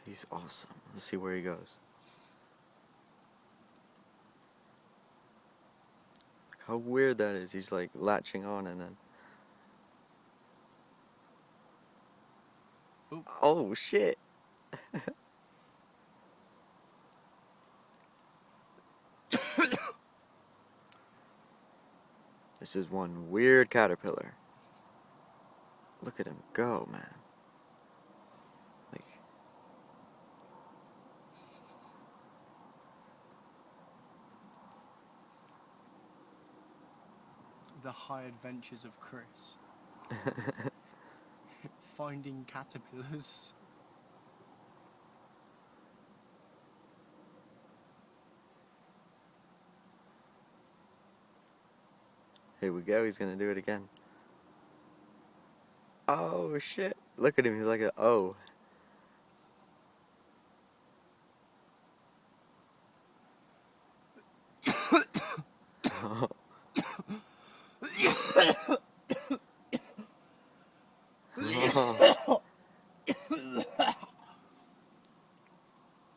He's awesome. Let's see where he goes. Look how weird that is. He's like latching on and then. Oop. Oh shit. This is one weird caterpillar. Look at him go, man. Like, The High Adventures of Chris. Finding caterpillars. here we go. He's gonna do it again. Oh shit. Look at him. He's like a O.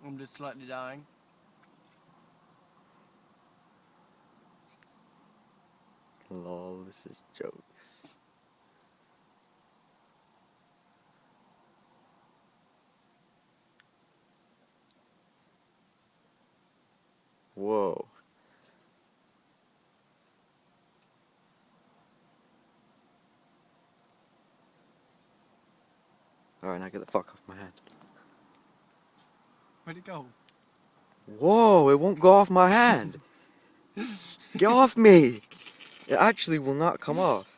I'm just slightly dying. Lol, this is jokes. Whoa. Alright, now get the fuck off my hand. Where'd it go? Whoa, it won't go off my hand. Get off me. It actually will not come off.